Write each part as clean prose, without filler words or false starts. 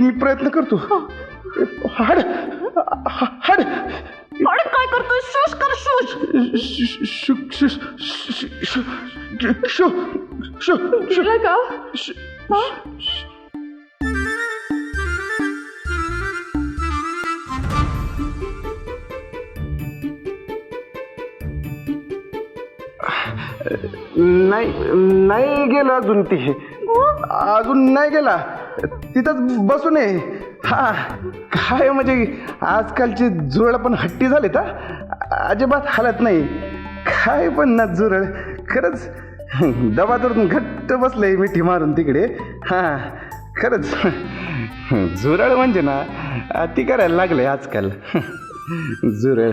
मी प्रयत्न करतो. हाड हाड अरे काय करतोय? शूश कर शूश. का नाही गेला अजून ती. अजून नाही गेला. तिथंच बसून आहे. हा काय म्हणजे आजकालची जुरळ पण हट्टी झाली तर अजिबात हालत नाही. काय पण ना जुरळ खरंच दबा धरून घट्ट बसलंय मिठी मारून तिकडे. हा खरंच जुरळ म्हणजे ना ती करायला लागलंय आजकाल जुरळ.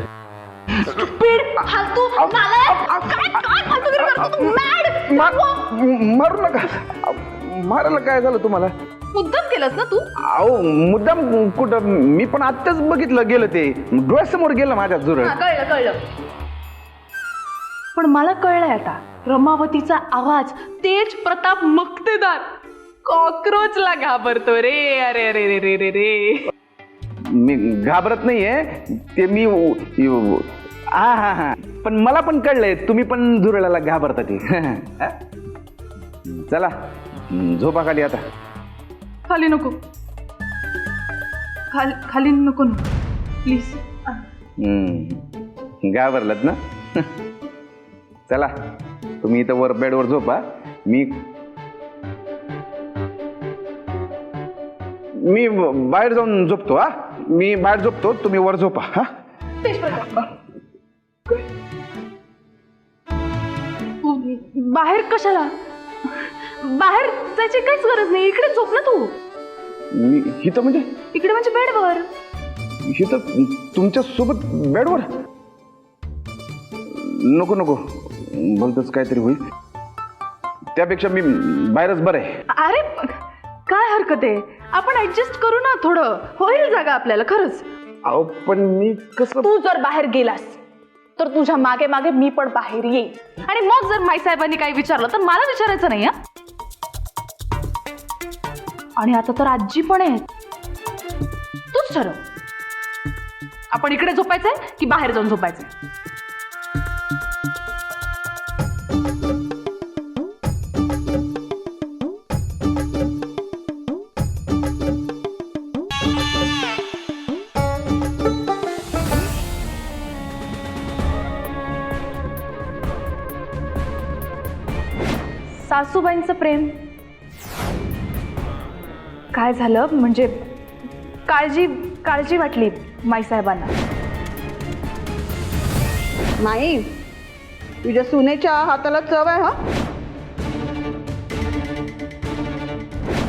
मारू नका. मारायला काय झालं तुम्हाला? मुद्दाम केलंस ना तू? अहो मुद्दाम कुठं, मी पण आत्ताच बघितलं गेलं ते डोळ्यासमोर गेलं माझ्या जुरळ. कळलं पण मला कळलंय आता रमावतीचा आवाज तेज प्रताप मक्तेदार कॉक्रोचला घाबरतो रे. अरे अरे रे रे रे रे. मी घाबरत नाहीये ते. मी हा हा हा पण मला पण कळलंय तुम्ही पण जुरळाला घाबरता ते. चला झोपा खाली आता. खाली नको. खाली नको प्लीज. घाबरलात ना. चला तुम्ही इथं वर बेडवर झोपा. मी बाहेर जाऊन झोपतो. हा मी बाहेर झोपतो, तुम्ही वर झोपा. हा बाहेर कशाला? बाहेर जायची काहीच गरज नाही. इकडे झोप ना तू. इथं म्हणजे? इकडे म्हणजे बेडवर. इथं तुमच्या सोबत बेडवर? नको नको बोलतच काहीतरी होईल. त्यापेक्षा मी बाहेरच बरं आहे. अरे काय हरकत आहे, आपण ऍडजस्ट करू ना. थोडं होईल जागा आपल्याला खरंच. अहो पण मी कसं? तू जर बाहेर गेलास तर तुझ्या मागे मागे मी पण बाहेर येईल. आणि मग जर माईसाहेबांनी काही विचारलं तर मला विचारायचं नाही. आणि आता तर आजी पण आहे. तूच ठरव आपण इकडे झोपायचंय की बाहेर जाऊन झोपायचंय. सासूबाईंचं प्रेम काय झालं म्हणजे काळजी वाटली माईसाहेबांना. नाही, तुझ्या सुनेच्या हाताला चव आहे. हा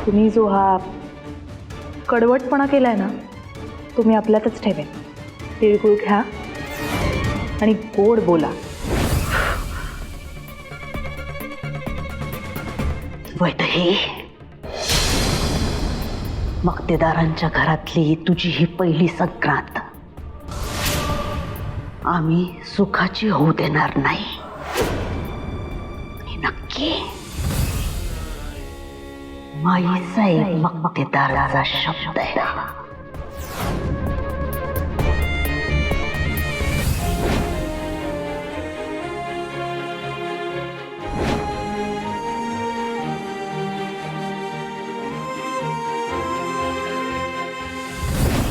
तुम्ही जो हा कडवटपणा केलाय ना तो मी आपल्यातच ठेवेन. तिळगुळ घ्या आणि गोड बोला. वैदही, मक्तेदारांच्या घरातली तुझी ही पहिली संक्रांत. आम्ही सुखाची होऊ देणार नाही. हे नक्की. माईसाहेब मक्तेदाराचा शब्द आहे.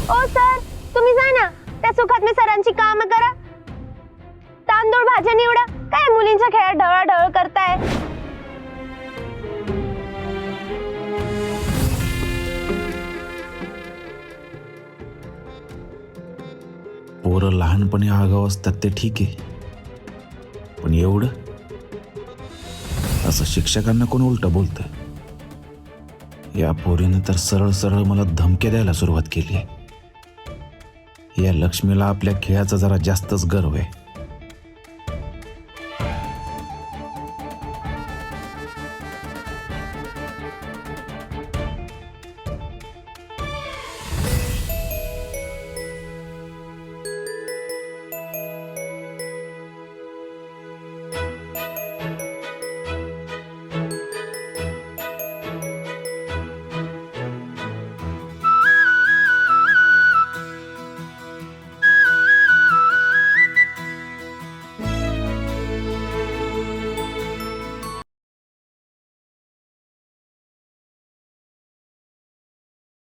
ओ सर, तुम्ही जा ना. त्या सुखात मी सरांची काम करा. तांदूळ भाज्या निवडा. काय मुलींच्या खेळात ढवळाढवळ करताय? पोरं लहानपणी आगाव असतात ते ठीक आहे, पण एवढं असं शिक्षकांना कोण उलटं बोलतं? या पोरीनं तर सरळ सरळ मला धमक्या द्यायला सुरुवात केली. या लक्ष्मीला आपल्या खेळाचा जरा जास्तच गर्व आहे.